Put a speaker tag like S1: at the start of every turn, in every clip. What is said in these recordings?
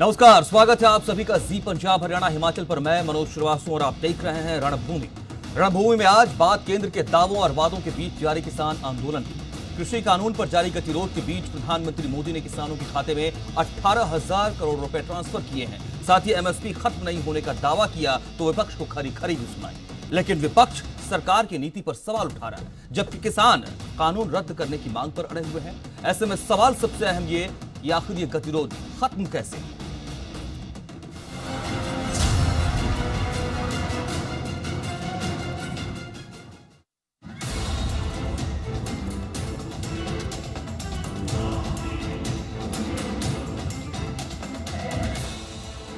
S1: नमस्कार, स्वागत है आप सभी का जी पंजाब हरियाणा हिमाचल पर। मैं मनोज श्रीवास्तव और आप देख रहे हैं रणभूमि। रणभूमि में आज बात केंद्र के दावों और वादों के बीच जारी किसान आंदोलन की। कृषि कानून पर जारी गतिरोध के बीच प्रधानमंत्री मोदी ने किसानों के खाते में 18,000 करोड़ रुपए ट्रांसफर किए हैं। साथ ही एमएसपी खत्म नहीं होने का दावा किया तो विपक्ष को खरी खरी भी सुनाई। लेकिन विपक्ष सरकार की नीति पर सवाल उठा रहा है, जबकि किसान कानून रद्द करने की मांग पर अड़े हुए हैं। ऐसे में सवाल सबसे अहम ये आखिर ये गतिरोध खत्म कैसे?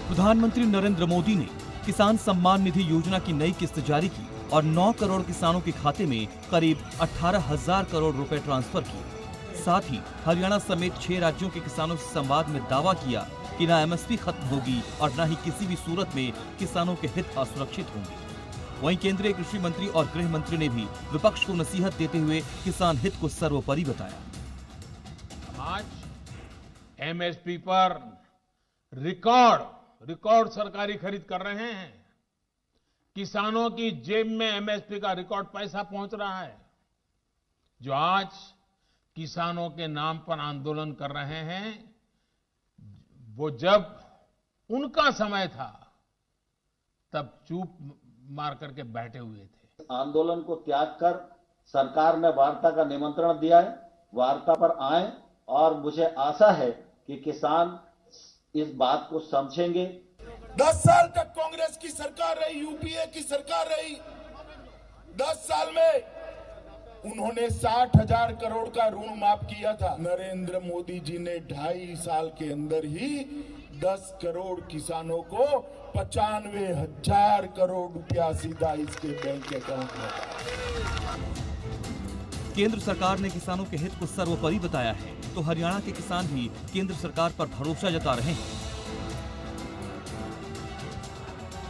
S1: प्रधानमंत्री नरेंद्र मोदी ने किसान सम्मान निधि योजना की नई किस्त जारी की और 9 करोड़ किसानों के खाते में करीब 18,000 करोड़ रुपए ट्रांसफर किए। साथ ही हरियाणा समेत 6 राज्यों के किसानों से संवाद में दावा किया कि न एमएसपी खत्म होगी और न ही किसी भी सूरत में किसानों के हित असुरक्षित होंगे। वहीं केंद्रीय कृषि मंत्री और गृह मंत्री ने भी विपक्ष को नसीहत देते हुए किसान हित को सर्वोपरि बताया।
S2: आज एमएसपी पर रिकॉर्ड सरकारी खरीद कर रहे हैं। किसानों की जेब में एमएसपी का रिकॉर्ड पैसा पहुंच रहा है। जो आज किसानों के नाम पर आंदोलन कर रहे हैं, वो जब उनका समय था तब चुप मार करके बैठे हुए थे।
S3: आंदोलन को त्याग कर सरकार ने वार्ता का निमंत्रण दिया है। वार्ता पर आए और मुझे आशा है कि किसान इस बात को समझेंगे।
S4: 10 साल तक कांग्रेस की सरकार रही, यूपीए की सरकार रही। 10 साल में उन्होंने 60,000 करोड़ का ऋण माफ किया था। नरेंद्र मोदी जी ने 2.5 साल के अंदर ही 10 करोड़ किसानों को 95,000 करोड़ रुपया सीधा इसके बैंक अकाउंट में।
S1: केंद्र सरकार ने किसानों के हित को सर्वोपरि बताया है तो हरियाणा के किसान भी केंद्र सरकार पर भरोसा जता रहे हैं।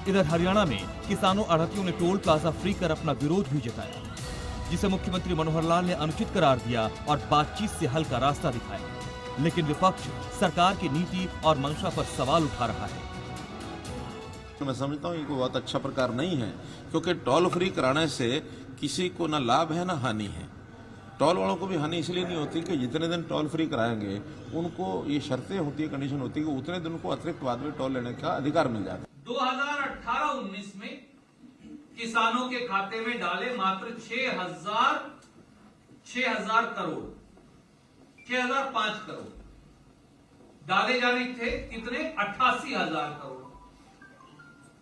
S1: इधर हरियाणा में किसानों आढ़तियों ने टोल प्लाजा फ्री कर अपना विरोध भी जताया, जिसे मुख्यमंत्री मनोहर लाल ने अनुचित करार दिया और बातचीत से हल का रास्ता दिखाया। लेकिन विपक्ष सरकार की नीति और मंशा पर सवाल उठा रहा है।
S5: मैं समझता हूँ ये कोई बहुत अच्छा प्रकार नहीं है, क्योंकि टोल फ्री कराने से किसी को न लाभ है न हानि है। टोल वालों को भी हानि इसलिए नहीं होती कि जितने दिन टोल फ्री कराएंगे उनको ये शर्तें होती है, कंडीशन होती है कि उतने दिन को अतिरिक्त बाद में टोल लेने का अधिकार मिल जाता है।
S6: 2018-19 में किसानों के खाते में डाले मात्र 6,000 करोड़, 6,005 करोड़ डाले जाने थे। कितने? 88,000 करोड़।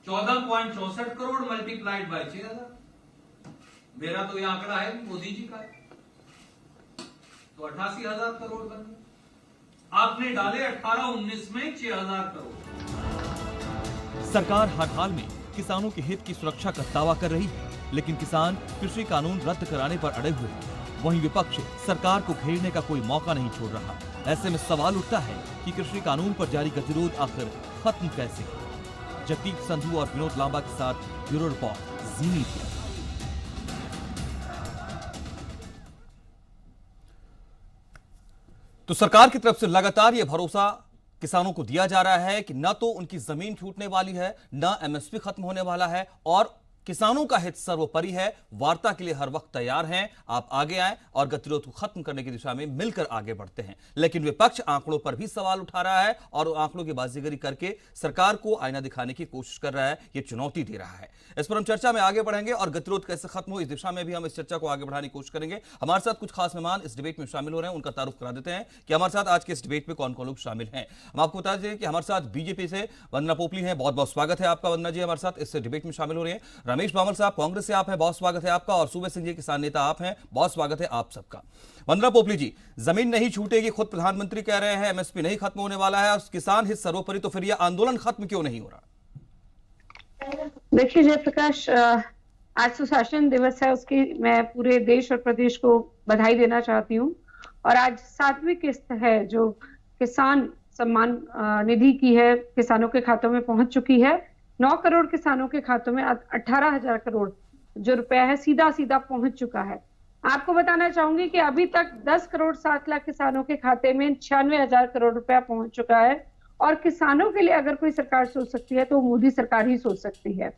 S6: 14.64 crore multiplied by 6,000। मेरा तो यह आंकड़ा है, मोदी जी का है, तो 88,000 करोड़ बन गए। आपने डाले 18-19 में 6,000 करोड़।
S1: सरकार हर हाल में किसानों के हित की सुरक्षा का दावा कर रही है, लेकिन किसान कृषि कानून रद्द कराने पर अड़े हुए हैं। वहीं विपक्ष सरकार को घेरने का कोई मौका नहीं छोड़ रहा। ऐसे में सवाल उठता है कि कृषि कानून पर जारी गतिरोध आखिर खत्म कैसे? जगदीप संधू और विनोद लांबा के साथ ब्यूरो रिपोर्ट, जी मीडिया। तो सरकार की तरफ से लगातार यह भरोसा किसानों को दिया जा रहा है कि न तो उनकी जमीन छूटने वाली है, न एमएसपी खत्म होने वाला है और किसानों का हित सर्वोपरि है। वार्ता के लिए हर वक्त तैयार हैं, आप आगे आए और गतिरोध को खत्म करने की दिशा में मिलकर आगे बढ़ते हैं। लेकिन विपक्ष आंकड़ों पर भी सवाल उठा रहा है और आंकड़ों की बाजीगरी करके सरकार को आईना दिखाने की कोशिश कर रहा है, ये चुनौती दे रहा है। इस पर हम चर्चा में आगे बढ़ेंगे और गतिरोध कैसे खत्म हो इस दिशा में भी हम इस चर्चा को आगे बढ़ाने की कोशिश करेंगे। हमारे साथ कुछ खास मेहमान इस डिबेट में शामिल हो रहे हैं, उनका तारुफ करा देते हैं कि हमारे साथ आज के इस डिबेट में कौन कौन लोग शामिल हैं। हम आपको बता दें कि हमारे साथ बीजेपी से वंदना पोपली हैं, बहुत बहुत स्वागत है आपका वंदना जी। हमारे साथ इस डिबेट में शामिल हो रहे हैं रमेश बामल साहब, कांग्रेस से आप हैं, बहुत स्वागत है आपका। और सूबे सिंह जी किसान नेता आप हैं, बहुत स्वागत है आप सबका। वंदना पोपली जी, जमीन नहीं छूटेगी, खुद प्रधानमंत्री कह रहे हैं, एमएसपी नहीं खत्म होने वाला है और किसान हित सर्वोपरि, तो फिर यह आंदोलन खत्म क्यों नहीं हो रहा?
S7: देखिए जयप्रकाश, आज सुशासन दिवस है, उसकी मैं पूरे देश और प्रदेश को बधाई देना चाहती हूँ। और आज 7वीं किस्त है जो किसान सम्मान निधि की है, किसानों के खातों में पहुंच चुकी है। 9 करोड़ किसानों के खातों में 18,000 करोड़ जो रुपया है सीधा सीधा पहुंच चुका है। आपको बताना चाहूंगी कि अभी तक 10 करोड़ 7 लाख किसानों के खाते में 96,000 करोड़ रुपया पहुंच चुका है और किसानों के लिए अगर कोई सरकार सोच सकती है तो मोदी सरकार ही सोच सकती है।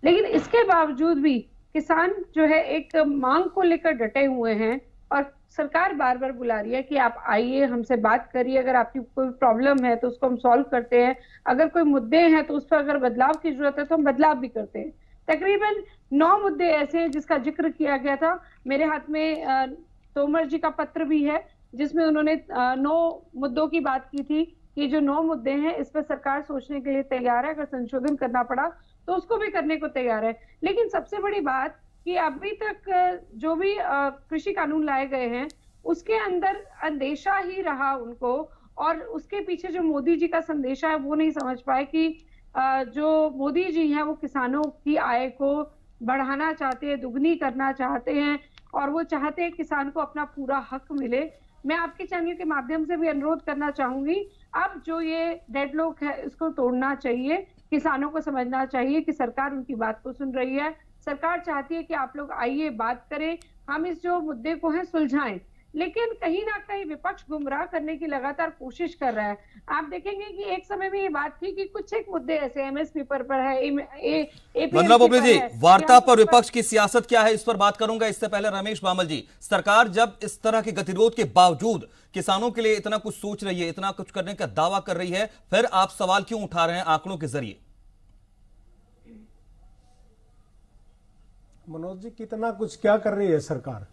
S7: लेकिन इसके बावजूद भी किसान जो है एक मांग को लेकर डटे हुए हैं और सरकार बार बार बुला रही है कि आप आइए, हमसे बात करिए, अगर आपकी कोई प्रॉब्लम है तो उसको हम सॉल्व करते हैं, अगर कोई मुद्दे हैं तो उस पर अगर बदलाव की जरूरत है तो हम बदलाव भी करते हैं। तकरीबन 9 मुद्दे ऐसे हैं जिसका जिक्र किया गया था। मेरे हाथ में तोमर जी का पत्र भी है जिसमें उन्होंने 9 मुद्दों की बात की थी कि जो 9 मुद्दे हैं इस पर सरकार सोचने के लिए तैयार है, अगर संशोधन करना पड़ा तो उसको भी करने को तैयार है। लेकिन सबसे बड़ी बात कि अभी तक जो भी कृषि कानून लाए गए हैं उसके अंदर अंदेशा ही रहा उनको, और उसके पीछे जो मोदी जी का संदेशा है वो नहीं समझ पाए कि जो मोदी जी हैं वो किसानों की आय को बढ़ाना चाहते हैं, दुगनी करना चाहते हैं, और वो चाहते हैं किसान को अपना पूरा हक मिले। मैं आपके चैनल के माध्यम से भी अनुरोध करना चाहूंगी, अब जो ये डेडलॉक है इसको तोड़ना चाहिए। किसानों को समझना चाहिए कि सरकार उनकी बात को सुन रही है, सरकार चाहती है कि आप लोग आइए, बात करें, हम इस जो मुद्दे को है सुलझाएं। लेकिन कहीं ना कहीं विपक्ष गुमराह करने की लगातार कोशिश कर रहा है। आप देखेंगे कि एक समय में ये बात थी कि कुछ एक मुद्दे ऐसे एमएसपी पर है,
S1: वंदना बोबड़े जी, वार्ता पर विपक्ष की सियासत क्या है इस पर बात करूंगा। इससे पहले रमेश बामल जी, सरकार जब इस तरह के गतिरोध के बावजूद किसानों के लिए इतना कुछ सोच रही है, इतना कुछ करने का दावा कर रही है, फिर आप सवाल क्यों उठा रहे हैं आंकड़ों के जरिए?
S8: मनोज जी, कितना कुछ क्या कर रही है सरकार?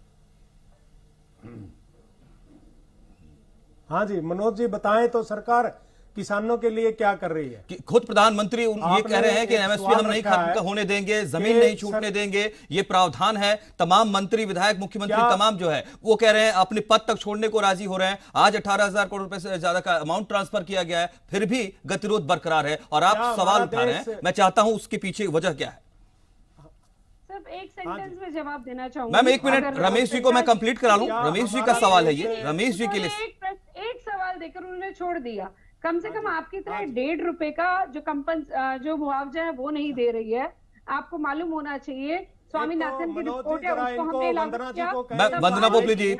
S8: हाँ जी, मनोज जी बताएं तो सरकार किसानों के लिए क्या कर रही है?
S1: कि खुद प्रधानमंत्री ये कह रहे हैं कि एमएसपी हम नहीं खत्म होने देंगे, जमीन नहीं छूटने देंगे, ये प्रावधान है। तमाम मंत्री, विधायक, मुख्यमंत्री तमाम जो है वो कह रहे हैं अपने पद तक छोड़ने को राजी हो रहे हैं। आज 18,000 करोड़ रुपए से ज्यादा का अमाउंट ट्रांसफर किया गया है, फिर भी गतिरोध बरकरार है और आप सवाल उठा रहे हैं। मैं चाहता हूं उसके पीछे वजह क्या है?
S7: एक सेंटेंस में जवाब देना चाहूंगा।
S1: मैम एक मिनट, रमेश जी को मैं कंप्लीट करा लूं। रमेश जी का सवाल है ये, रमेश जी के लिए
S7: एक सवाल देकर उन्होंने छोड़ दिया। कम से कम आपकी तरह 1.5 रुपए का जो मुआवजा है वो नहीं दे रही है। आपको मालूम होना चाहिए, स्वामीनाथन की रिपोर्ट है, उसको हमने लागू किया।
S1: वंदना बोबड़े जी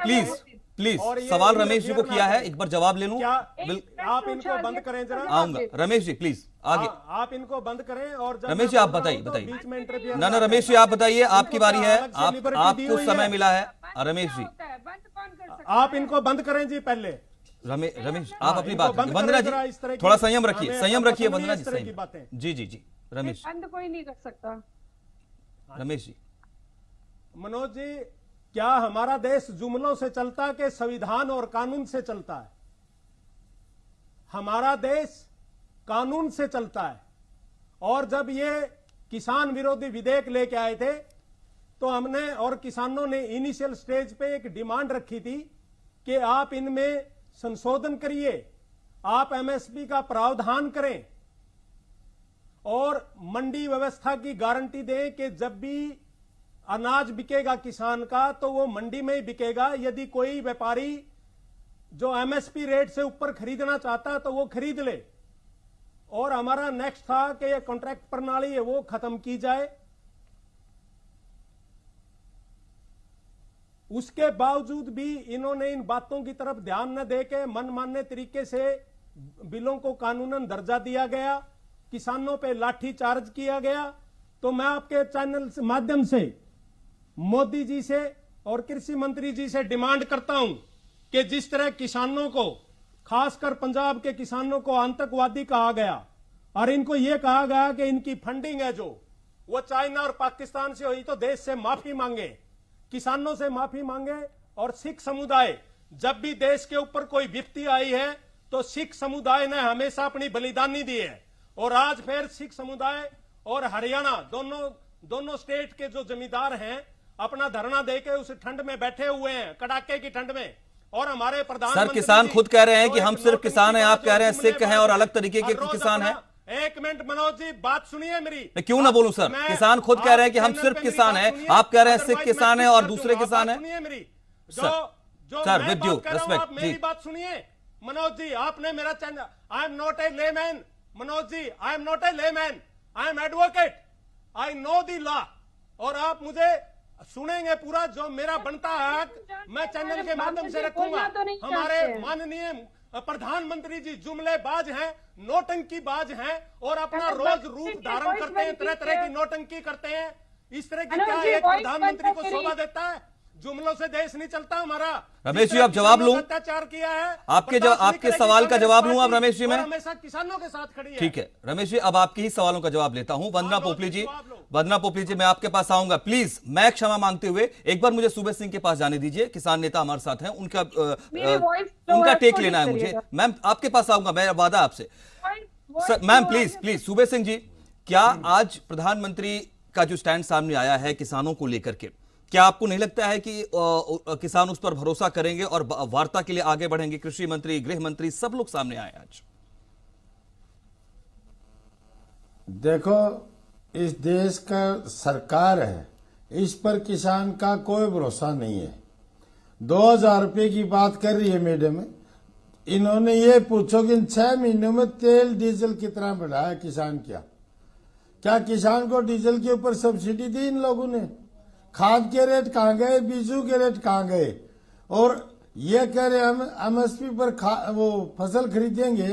S1: प्लीज सवाल रमेश जी को किया है, एक बार जवाब ले लूं।
S8: आप इनको बंद करें जरा।
S1: आऊंगा रमेश जी, प्लीज आगे।
S8: आप इनको बंद करें और
S1: रमेश जी आप बताइए। ना रमेश जी आप बताइए, आपकी बारी है, आपको समय मिला है। रमेश जी
S8: आप इनको बंद करें जी पहले।
S1: रमेश आप अपनी बात, वंदना जी थोड़ा संयम रखिए वंदना जी। जी रमेश,
S7: बंद कोई नहीं कर सकता।
S1: रमेश जी।
S8: मनोज जी, क्या हमारा देश जुमलों से चलता कि संविधान और कानून से चलता है? हमारा देश कानून से चलता है। और जब ये किसान विरोधी विधेयक लेके आए थे तो हमने और किसानों ने इनिशियल स्टेज पे एक डिमांड रखी थी कि आप इनमें संशोधन करिए, आप एमएसपी का प्रावधान करें और मंडी व्यवस्था की गारंटी दें कि जब भी अनाज बिकेगा किसान का तो वो मंडी में ही बिकेगा। यदि कोई व्यापारी जो एमएसपी रेट से ऊपर खरीदना चाहता है तो वो खरीद ले। और हमारा नेक्स्ट था कि ये कॉन्ट्रैक्ट प्रणाली है वो खत्म की जाए। उसके बावजूद भी इन्होंने इन बातों की तरफ ध्यान न देके मनमाने तरीके से बिलों को कानूनन दर्जा दिया गया, किसानों पे लाठी चार्ज किया गया। तो मैं आपके चैनल से माध्यम से मोदी जी से और कृषि मंत्री जी से डिमांड करता हूं कि जिस तरह किसानों को, खासकर पंजाब के किसानों को आतंकवादी कहा गया और इनको यह कहा गया कि इनकी फंडिंग है जो वो चाइना और पाकिस्तान से हुई, तो देश से माफी मांगे, किसानों से माफी मांगे। और सिख समुदाय, जब भी देश के ऊपर कोई विपत्ति आई है तो सिख समुदाय ने हमेशा अपनी बलिदानी दी है। और आज फिर सिख समुदाय और हरियाणा दोनों स्टेट के जो जमींदार हैं अपना धरना देके उस ठंड में बैठे हुए हैं, कड़ाके की ठंड में। और हमारे प्रधानमंत्री,
S1: सर किसान खुद कह रहे हैं कि हम सिर्फ किसान हैं, आप कह रहे हैं सिख हैं और अलग तरीके के किसान हैं।
S8: एक मिनट मनोज जी, बात सुनिए मेरी।
S1: मैं क्यों ना बोलूं सर, किसान खुद कह रहे हैं कि हम सिर्फ किसान हैं, आप कह रहे हैं सिख किसान हैं और दूसरे किसान हैं।
S8: सुनिए मेरी,
S1: सर विद ड्यू रिस्पेक्ट,
S8: मेरी बात सुनिए मनोज जी। आपने मेरा channel, I am not a layman Manoj ji, I am not a layman, I am advocate, I know the law. और आप मुझे सुनेंगे पूरा, जो मेरा बनता है मैं चैनल के माध्यम से रखूंगा। हमारे माननीय प्रधानमंत्री जी जुमलेबाज हैं, नौटंकीबाज हैं और अपना रोज रूप धारण करते हैं, तरह तरह की नौटंकी करते हैं। इस तरह की क्या एक प्रधानमंत्री को शोभा देता है? जुमलों से देश नहीं चलता हमारा।
S1: रमेश जी, आप जवाब लूं?
S8: अत्याचार किया है,
S1: आपके सवाल का जवाब लूं अब रमेश जी? मैं
S8: हमेशा किसानों के साथ खड़ी है।
S1: ठीक है रमेश जी, अब आपके ही सवालों का जवाब लेता हूं। वंदना पोपली जी, वंदना पोपली जी, मैं आपके पास आऊंगा। प्लीज, मैं क्षमा मांगते हुए एक बार मुझे सूबे सिंह के पास जाने दीजिए। किसान नेता हमारे साथ हैं, उनका टेक लेना है मुझे। मैम आपके पास आऊंगा, मेरा वादा आपसे। मैम प्लीज, सूबे सिंह जी, क्या आज प्रधानमंत्री का जो स्टैंड सामने आया है किसानों को लेकर के, क्या आपको नहीं लगता है कि किसान उस पर भरोसा करेंगे और वार्ता के लिए आगे बढ़ेंगे? कृषि मंत्री, गृह मंत्री, सब लोग सामने आए आज।
S9: देखो, इस देश का सरकार है, इस पर किसान का कोई भरोसा नहीं है। 2000 रुपये की बात कर रही है मैडम। इन्होंने ये पूछो कि इन 6 महीनों में तेल डीजल कितना बढ़ाया किसान? क्या किसान को डीजल के ऊपर सब्सिडी दी इन लोगों ने? खाद के रेट कहाँ गए? बीजू के रेट कहाँ गए? और ये कह रहे हम एमएसपी पर वो फसल खरीदेंगे।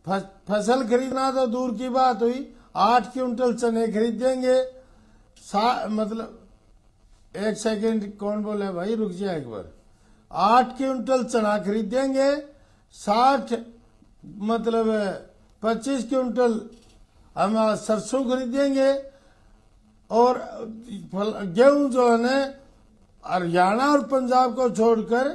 S9: फसल खरीदना तो दूर की बात हुई, 8 क्विंटल चने खरीदेंगे। मतलब एक सेकंड, कौन बोले भाई? रुक जाए एक बार। 8 क्विंटल चना खरीदेंगे, 25 क्विंटल हम सरसों खरीदेंगे और गेहूं जो है ना हरियाणा और पंजाब को छोड़कर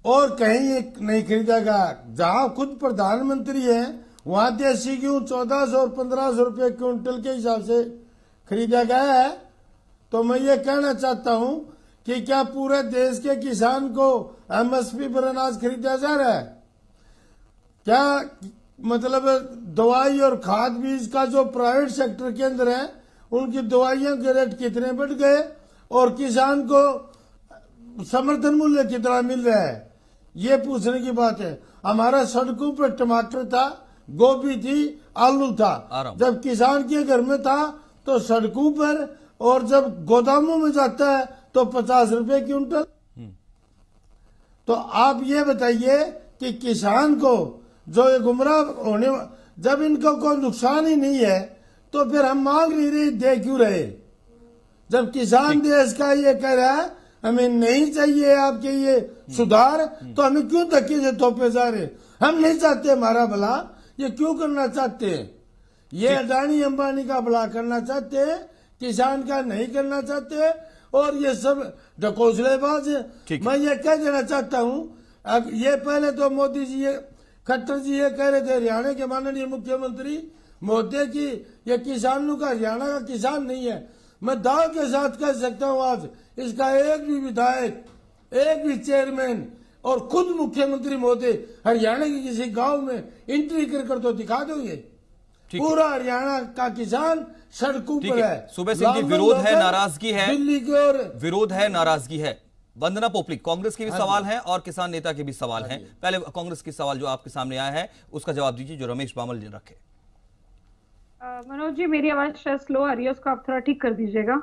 S9: और कहीं नहीं खरीदेगा। जहां खुद प्रधानमंत्री है वहां देसी गेहूं 1400 और 1500 रुपये क्विंटल के हिसाब से खरीदा गया है। तो मैं ये कहना चाहता हूं कि क्या पूरे देश के किसान को एमएसपी पर अनाज खरीदा जा रहा है? क्या मतलब दवाई और खाद बीज का जो प्राइवेट सेक्टर के अंदर है उनकी दवाइयों के रेट कितने बढ़ गए और किसान को समर्थन मूल्य कितना मिल रहा है? ये पूछने की बात है। हमारा सड़कों पर टमाटर था, गोभी थी, आलू था। जब किसान के घर में था तो सड़कों पर, और जब गोदामों में जाता है तो 50 रुपए क्विंटल। तो आप ये बताइए कि किसान को जो ये गुमराह होने, जब इनको कोई नुकसान ही नहीं है तो फिर हम मांग नहीं रहे, दे क्यों रहे? जब किसान देश का ये कह रहा है हमें नहीं चाहिए आपके ये सुधार, तो हमें क्यों धक्के से थोपे जा रहे? हम नहीं चाहते हमारा भला, ये क्यों करना चाहते हैं? ये अडानी अंबानी का भला करना चाहते हैं, किसान का नहीं करना चाहते, और ये सब ढकोसलेबाज है। मैं ये कह देना चाहता हूँ, अब ये पहले तो मोदी जी, खट्टर जी ये कह रहे थे, हरियाणा के माननीय मुख्यमंत्री मोदी की ये किसानों का, हरियाणा का किसान नहीं है। मैं दाव के साथ कह सकता हूँ आज इसका एक भी विधायक, एक भी चेयरमैन और खुद मुख्यमंत्री मोदी हरियाणा के किसी गांव में एंट्री कर तो दिखा दोगे? पूरा हरियाणा का किसान सड़कों पर है।
S1: सूबे सिंह जी, विरोध है, नाराजगी है, दिल्ली की ओर विरोध है, नाराजगी है। वंदना पोपली, कांग्रेस के भी सवाल हैं और किसान नेता के भी सवाल हैं। पहले कांग्रेस के सवाल जो आपके सामने आया है उसका जवाब दीजिए, जो रमेश बामल जी रखे।
S7: मनोज जी, मेरी आवाज शायद स्लो आ रही है, उसको आप थोड़ा ठीक कर दीजिएगा।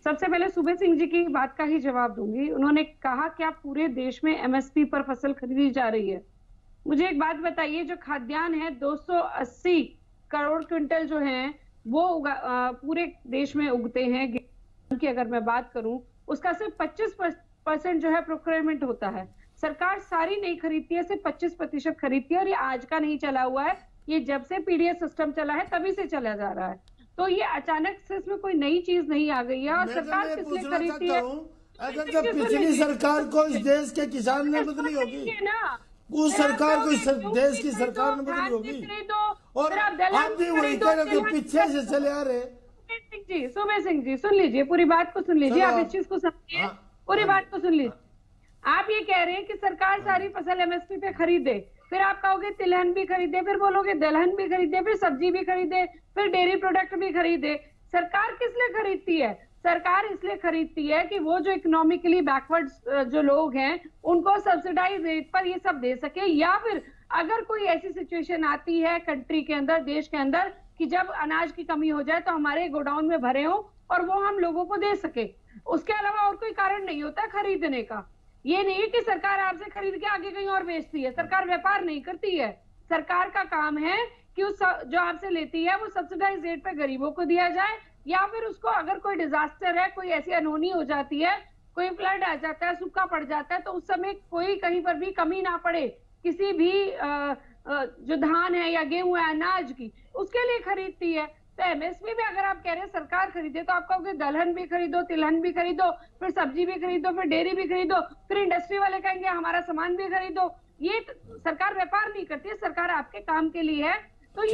S7: सबसे पहले सूबे सिंह जी की बात का ही जवाब दूंगी। उन्होंने कहा कि आप पूरे देश में एमएसपी पर फसल खरीदी जा रही है। मुझे एक बात बताइए, जो खाद्यान्न है 280 करोड़ क्विंटल जो है वो पूरे देश में उगते हैं। की अगर मैं बात करूं, उसका सिर्फ 25% जो है प्रोक्योरमेंट होता है। सरकार सारी नहीं खरीदती है, सिर्फ 25% खरीदती है, और ये आज का नहीं चला हुआ है, ये जब से पीडीएस सिस्टम चला है तभी से चला जा रहा है। तो ये अचानक से इसमें कोई नई चीज नहीं आ गई है। और सरकार किस लिए खरीदती है?
S9: अगर जब पिछली सरकार को इस देश के किसान ने बदली होगी ना, उस सरकार को इस देश की सरकार ने बदली होगी, और आप भी वही कह रहे हो, पीछे से चले आ रहे।
S7: सूबे सिंह जी सुन लीजिए, पूरी बात को सुन लीजिए, आप इस चीज को समझिए, पूरी बात को सुन लीजिए। आप ये कह रहे हैं कि सरकार सारी फसल एमएसपी पे खरीदे, फिर आप कहोगे तिलहन भी खरीदे, फिर बोलोगे दलहन भी खरीदे, फिर सब्जी भी खरीदे, फिर डेयरी प्रोडक्ट भी खरीदे। सरकार किस लिए खरीदती है? सरकार इसलिए खरीदती है कि वो जो इकोनॉमिकली बैकवर्ड जो लोग हैं उनको सब्सिडाइज रेट पर ये सब दे सके, या फिर अगर कोई ऐसी सिचुएशन आती है कंट्री के अंदर, देश के अंदर, कि जब अनाज की कमी हो जाए तो हमारे गोडाउन में भरे हो और वो हम लोगों को दे सके। उसके अलावा और कोई कारण नहीं होता खरीदने का। ये नहीं है कि सरकार आपसे खरीद के आगे कहीं और बेचती है। सरकार व्यापार नहीं करती है। सरकार का काम है कि उस जो आपसे लेती है वो सब्सिडाइज रेट पे गरीबों को दिया जाए, या फिर उसको अगर कोई डिजास्टर है, कोई ऐसी अनहोनी हो जाती है, कोई फ्लड आ जाता है, सूखा पड़ जाता है, तो उस समय कोई कहीं पर भी कमी ना पड़े किसी भी जो धान है या गेहूं है अनाज की, उसके लिए खरीदती है। तो एमएसपी में अगर आप कह रहे हैं सरकार खरीदे, तो आप कहोगे दलहन भी खरीदो, तिलहन भी खरीदो, फिर सब्जी भी खरीदो, फिर डेयरी भी खरीदो, फिर इंडस्ट्री वाले कहेंगे हमारा सामान भी खरीदो। ये सरकार व्यापार नहीं करती है, सरकार आपके काम के लिए है। तो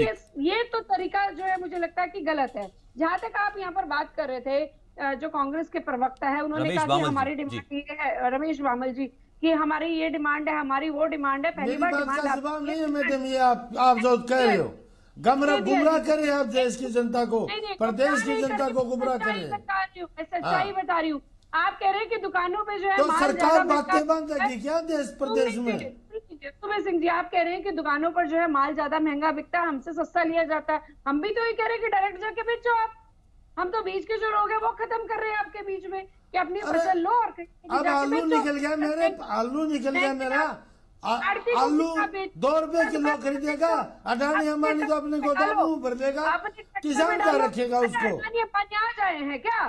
S7: ये तो तरीका जो है मुझे लगता है कि गलत है। जहां तक आप यहाँ पर बात कर रहे थे, जो कांग्रेस के प्रवक्ता है उन्होंने कहा कि हमारी डिमांड ये है, रमेश बामल जी, कि हमारी ये डिमांड है, हमारी वो डिमांड है। पहली बार डिमांड
S9: नहीं है मैडम, ये आप जो कह रहे हो गुमराह करें आप देश की जनता को, प्रदेश की जनता को गुमराह करें।
S7: सच्चाई बता रही हूँ। आप कह रहे हैं कि दुकानों पे जो है
S9: तो सरकार बातें बंद रखी क्या देश प्रदेश में?
S7: सुबह सिंह जी, आप कह रहे हैं कि दुकानों पर जो है माल ज्यादा महंगा बिकता है, हमसे सस्ता लिया जाता है। हम भी तो ये कह रहे हैं कि डायरेक्ट जाके बेचो आप। हम तो बीच के जो लोग हैं वो खत्म कर रहे हैं आपके बीच में कि अपनी फसल लो और
S9: अब आलू निकल गया मेरा आलू 2 रुपए किलो खरीदेगा, अडानी अंबानी तो अपने गोदाम में भर देगा, किसान क्या रखेगा उसको?
S7: अडानी अंबानी आ जाए हैं क्या?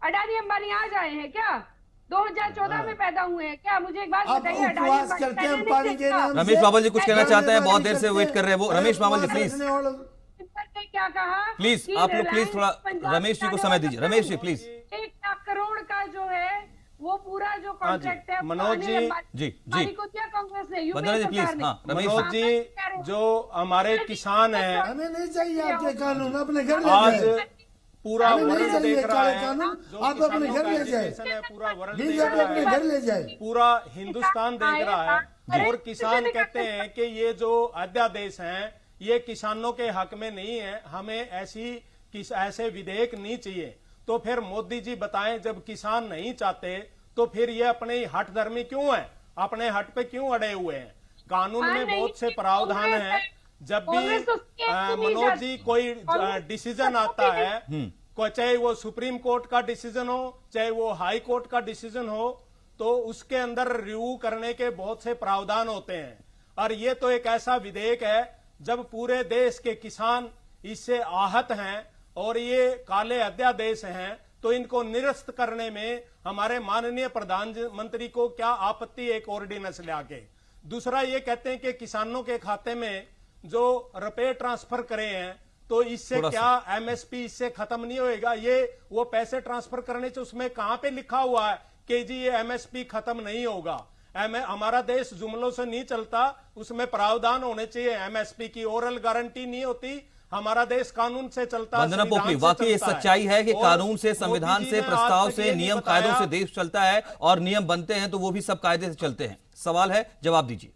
S7: अडानी अंबानी आ जाए हैं क्या? 2014 में पैदा हुए हैं क्या? मुझे एक बात बताइए।
S9: उपवास करके हम पानी के नाम से।
S1: रमेश बाबल जी कुछ कहना चाहते हैं, बहुत देर से वेट कर रहे हैं वो। रमेश बाबल जी प्लीज
S7: क्या कहा,
S1: प्लीज आप लोग प्लीज थोड़ा रमेश जी को समय दीजिए। रमेश जी प्लीज।
S7: 1 लाख करोड़ का जो है वो पूरा जो कॉन्ट्रैक्ट है
S8: मनोज जी
S1: जी
S7: कांग्रेस ने,
S1: वंदना जी प्लीज। हाँ
S8: मनोज जी, जो हमारे किसान हैं,
S9: हमें नहीं चाहिए आपके कानून, अपने घर ले
S8: आज
S9: जाए।
S8: पूरा
S9: नहीं
S8: वर्ल्ड
S9: चाहिए
S8: देख रहा
S9: काले
S8: है,
S9: कानून,
S8: जो
S9: आप अपने घर ले जाए।
S8: किसान है पूरा वर्ल्ड देख
S9: बीजेपी
S8: रहा
S9: अपने
S8: है,
S9: घर ले जाए।
S8: पूरा हिंदुस्तान देख रहा है। और किसान कहते हैं कि ये जो अध्यादेश हैं ये किसानों के हक में नहीं है, हमें ऐसे विधेयक नहीं चाहिए। तो फिर मोदी जी बताएं, जब किसान नहीं चाहते तो फिर ये अपने हठधर्मी क्यों है, अपने हट पे क्यों अड़े हुए हैं? कानून में बहुत से प्रावधान हैं। जब भी मनोज जी कोई डिसीजन आता है, चाहे वो सुप्रीम कोर्ट का डिसीजन हो, चाहे वो हाई कोर्ट का डिसीजन हो, तो उसके अंदर रिव्यू करने के बहुत से प्रावधान होते हैं। और ये तो एक ऐसा विधेयक है जब पूरे देश के किसान इससे आहत हैं और ये काले अध्यादेश हैं, तो इनको निरस्त करने में हमारे माननीय प्रधानमंत्री को क्या आपत्ति एक ऑर्डिनेंस लाके। दूसरा ये कहते हैं कि किसानों के खाते में जो रुपए ट्रांसफर करे हैं, तो इससे क्या एमएसपी इससे खत्म नहीं होएगा? ये वो पैसे ट्रांसफर करने से उसमें कहां पे लिखा हुआ है कि जी ये एमएसपी खत्म नहीं होगा? हमारा देश जुमलों से नहीं चलता, उसमें प्रावधान होने चाहिए। एमएसपी की ओरल गारंटी नहीं होती, हमारा देश कानून से चलता है।
S1: वंदना पोखली, वाकई ये सच्चाई है कि कानून से, संविधान से, प्रस्ताव से, नियम कायदों से देश चलता है, और नियम बनते हैं तो वो भी सब कायदे से चलते हैं। सवाल है, जवाब दीजिए।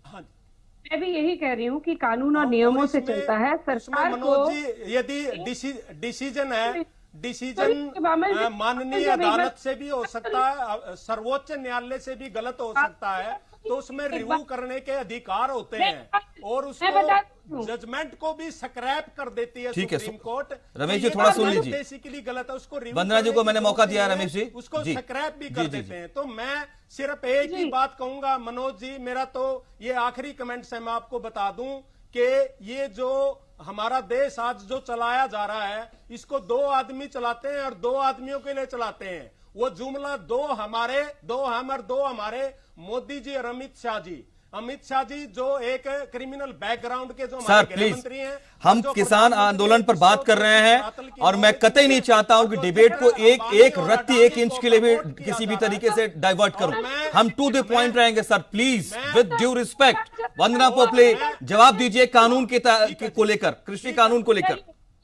S7: मैं भी यही कह रही हूँ कि कानून और नियमों से चलता है। सरकार को
S8: मनोज जी, यदि डिसीजन है, डिसीजन माननीय अदालत से भी हो सकता है, सर्वोच्च न्यायालय से भी गलत हो सकता है, तो उसमें रिव्यू करने के अधिकार होते हैं और उसको जजमेंट को भी स्क्रैप कर देती है सुप्रीम कोर्ट।
S1: रमेश जी थोड़ा सुन लीजिए,
S8: बेसिकली गलत है, उसको
S1: वंदना जी को मैंने मौका दिया। रमेश जी
S8: उसको स्क्रैप भी कर देते हैं। तो मैं सिर्फ एक ही बात कहूंगा मनोज जी, मेरा तो ये आखिरी कमेंट्स है, मैं आपको बता दूं कि ये जो हमारा देश आज जो चलाया जा रहा है, इसको 2 आदमी चलाते हैं और 2 आदमियों के लिए चलाते हैं। वो जुमला 2 हमारे, 2 हम और 2 हमारे, मोदी जी और अमित शाह जी। अमित शाह जी जो एक क्रिमिनल बैकग्राउंड के जो हमारे गृह मंत्री हैं,
S1: हम किसान आंदोलन पर बात कर रहे हैं और मैं कतई नहीं चाहता हूं कि डिबेट को एक रत्ती 1 इंच के लिए भी किसी भी तरीके से डाइवर्ट करूं। हम टू द पॉइंट रहेंगे sir, please with due respect. Vandana Pokhale, जवाब दीजिए कानून को लेकर, कृषि कानून को लेकर।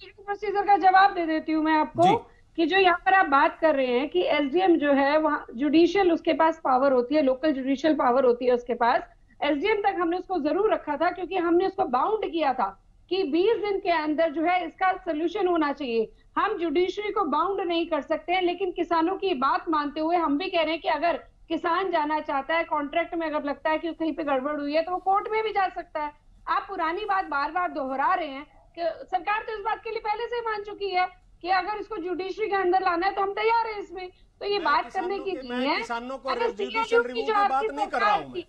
S7: प्रोसीजर का जवाब दे देती हूँ मैं आपको कि जो यहाँ पर आप बात कर रहे हैं कि एसडीएम जो है वहाँ जुडिशियल उसके पास पावर होती है, लोकल जुडिशियल पावर होती है उसके पास। एसडीएम तक हमने उसको जरूर रखा था क्योंकि हमने उसको बाउंड किया था कि 20 दिन के अंदर जो है इसका सोल्यूशन होना चाहिए। हम जुडिशरी को बाउंड नहीं कर सकते हैं, लेकिन किसानों की बात मानते हुए हम भी कह रहे हैं कि अगर किसान जाना चाहता है, कॉन्ट्रैक्ट में अगर लगता है कि कहीं पे गड़बड़ हुई है तो वो कोर्ट में भी जा सकता है। आप पुरानी बात बार बार दोहरा रहे हैं कि सरकार तो इस बात के लिए पहले से मान चुकी है कि अगर इसको जुडिशरी के अंदर लाना है तो हम तैयार है इसमें। तो ये बात करने की नहीं है।
S8: किसानों को जुडिशियल रिव्यू की बात नहीं कर रहा हूँ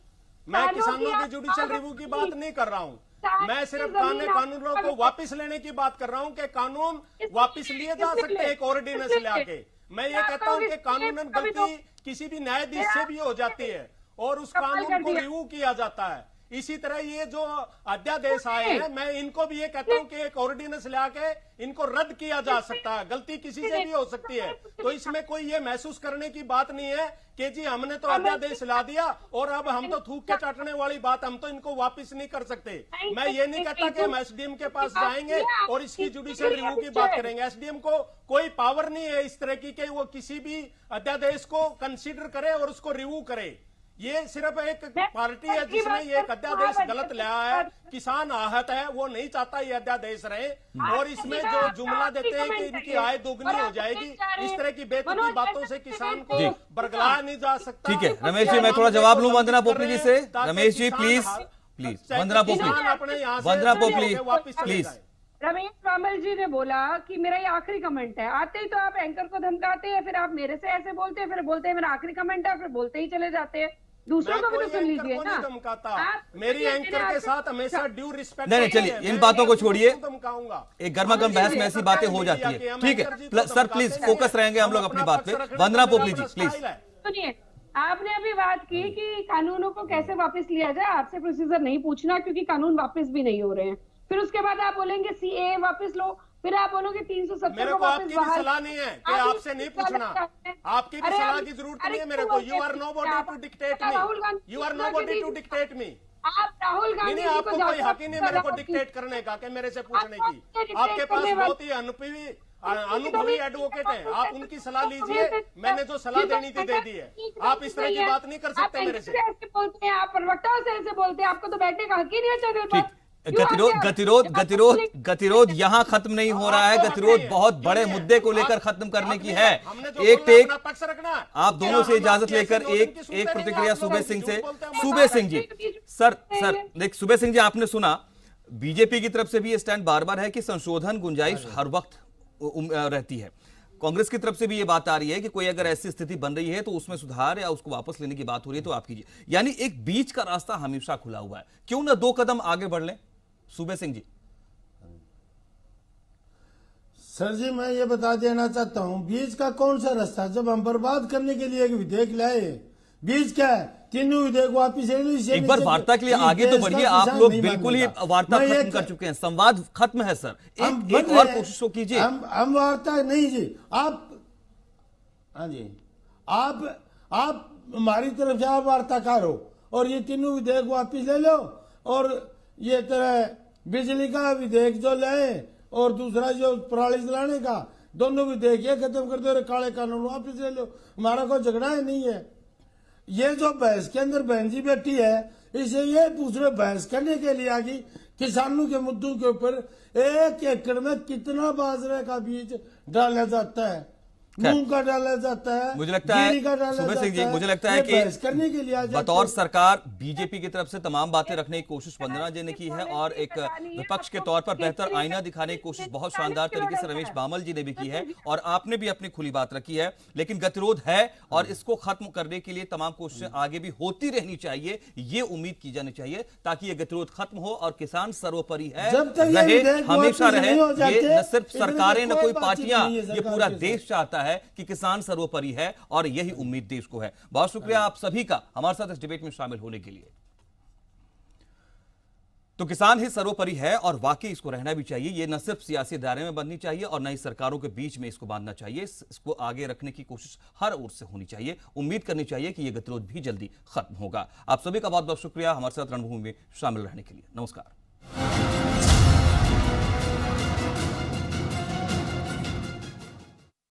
S8: मैं किसानों की जुडिशियल रिव्यू की बात नहीं कर रहा हूँ। मैं सिर्फ कानूनों को वापस लेने की बात कर रहा हूँ कि कानून वापस लिए जा सकते एक ऑर्डिनेंस ले आके। मैं ये कहता हूँ कि कानूनन गलती किसी भी न्यायाधीश से भी हो जाती है और उस कानून को रिव्यू किया जाता है। इसी तरह ये जो अध्यादेश आए हैं मैं इनको भी ये कहता हूँ कि एक ऑर्डिनेंस ले आके इनको रद्द किया जा सकता है। गलती किसी से भी हो सकती है, तो इसमें कोई ये महसूस करने की बात नहीं है कि जी हमने तो अध्यादेश ला दिया और अब हम तो थूक के चाटने वाली बात, हम तो इनको वापस नहीं कर सकते। मैं ये नहीं कहता कि हम एसडीएम के पास जाएंगे और इसकी जुडिशियल रिव्यू की बात करेंगे। एसडीएम को कोई पावर नहीं है इस तरह की कि वो किसी भी अध्यादेश को कंसीडर करे और उसको रिव्यू करे। ये सिर्फ एक पार्टी है जिसने ये अध्यादेश गलत लाया है। किसान आहत है, वो नहीं चाहता ये अध्यादेश रहे और इसमें जो जुमला देते हैं कि इनकी आय दोगुनी हो जाएगी, इस तरह की बेतुकी बातों से किसान को बरगलाया नहीं जा सकता।
S1: ठीक है रमेश जी, मैं थोड़ा जवाब लूं वंदना पोपली जी से। Ramesh ji please Vandana Popli please.
S7: रमेश बामल जी ने बोला कि मेरा ये आखिरी कमेंट है। आते ही तो आप एंकर को धमकाते हैं, फिर आप मेरे से ऐसे बोलते हैं, फिर बोलते हैं मेरा आखिरी कमेंट है, फिर बोलते ही चले जाते हैं। दूसरों को भी तो सुन लीजिए ना।
S8: मेरी एंकर के साथ हमेशा ड्यू रिस्पेक्ट।
S1: नहीं चलिए इन बातों को छोड़िए, एक गर्मा गर्म बहस में ऐसी बातें हो जाती है। ठीक है सर प्लीज फोकस रहेंगे हम लोग अपनी बात पे। वंदना पोपली जी प्लीज।
S7: सुनिए, आपने अभी बात की कि कानूनों को कैसे वापस लिया जाए। आपसे प्रोसीजर नहीं पूछना क्योंकि कानून वापस भी नहीं हो रहे हैं। फिर उसके बाद आप बोलेंगे सीए वापस लो, फिर आप बोलोगे 370
S8: मेरे को आपकी भी सलाह नहीं है कि आपसे नहीं पूछना। आपकी भी सलाह की जरूरत नहीं है मेरे को। You are nobody to dictate me. You are nobody to dictate me.
S7: आप राहुल गांधी
S8: नहीं, आपको कोई हक ही नहीं मेरे को डिक्टेट करने का कि मेरे से पूछने की। आपके पास बहुत ही अनुभवी एडवोकेट है, आप उनकी सलाह लीजिए। मैंने जो सलाह देनी थी दे दी है। आप इस तरह की बात नहीं कर सकते मेरे से।
S7: बोलते हैं आप प्रवक्ताओं से ऐसे बोलते हैं, आपको तो बैठने का हक ही नहीं है चैनल पर।
S1: गतिरोध यहाँ खत्म नहीं हो रहा है। गतिरोध बहुत बड़े मुद्दे को लेकर खत्म करने की है। एक टेक आप दोनों से इजाजत लेकर एक प्रतिक्रिया सूबे सिंह से। सूबे सिंह जी सर देख सूबे सिंह जी, आपने सुना बीजेपी की तरफ से भी ये स्टैंड बार बार है कि संशोधन गुंजाइश हर वक्त रहती है। कांग्रेस की तरफ से भी ये बात आ रही है कि कोई अगर ऐसी स्थिति बन रही है तो उसमें सुधार या उसको वापस लेने की बात हो रही है तो आप कीजिए। यानी एक बीच का रास्ता हमेशा खुला हुआ है, क्यों ना 2 कदम आगे बढ़ लें। सूबे सिंह जी।
S9: सर जी मैं ये बता देना चाहता हूं, बीच का कौन सा रास्ता? जब हम बर्बाद करने के लिए एक विधेयक लाए, बीच क्या है? तीनों विधेयक वापिस
S1: एक बार वार्ता के लिए आगे तो बढ़िए। आप लोग बिल्कुल ही वार्ता खत्म कर चुके हैं, संवाद खत्म है सर। एक और कोशिश कीजिए।
S9: हम वार्ता नहीं जी, आप हाँ जी आप हमारी तरफ से आप वार्ताकार हो और ये तीनों विधेयक वापिस ले लो और ये तरह बिजली का विधेयक जो लाए और दूसरा जो पराली जलाने का, दोनों विधेयक ये खत्म कर दो और काले कानून वापिस ले लो। हमारा कोई झगड़ा ही नहीं है। ये जो बहस के अंदर बहन जी बैठी है, इसे ये पूछ रहे बहस करने के लिए आगे किसानों के मुद्दों के ऊपर 1 एकड़ में कितना बाजरे का बीज डाला जाता है, मूंग का डाला जाता है,
S1: मुझे लगता है सूबे सिंह जी, मुझे लगता है कि
S9: करने के लिए
S1: बतौर सरकार बीजेपी की तरफ से तमाम बातें रखने की कोशिश वंदना जी ने की है और एक विपक्ष के तौर पर बेहतर आईना दिखाने की कोशिश बहुत शानदार तरीके से रमेश बामल जी ने भी की है और आपने भी अपनी खुली बात रखी है। लेकिन गतिरोध है और इसको खत्म करने के लिए तमाम कोशिशें आगे भी होती रहनी चाहिए, ये उम्मीद की जानी चाहिए ताकि ये गतिरोध खत्म हो और किसान सर्वोपरि है रहे, हमेशा रहे। ये न सिर्फ सरकारें न कोई पार्टियां, ये पूरा देश चाहता है कि किसान सर्वोपरि है और यही उम्मीद देश को है। बहुत शुक्रिया आप सभी का हमारे साथ इस डिबेट में शामिल होने के लिए। तो किसान ही सर्वोपरि है और वाकई इसको रहना भी चाहिए। ये न सिर्फ सियासी दायरे में बननी चाहिए और न ही सरकारों के बीच में इसको बांधना चाहिए। इसको आगे रखने की कोशिश हर ओर से होनी चाहिए। उम्मीद करनी चाहिए कि यह गतिरोध भी जल्दी खत्म होगा। आप सभी का बहुत बहुत शुक्रिया हमारे साथ रणभूमि में शामिल रहने के लिए। नमस्कार।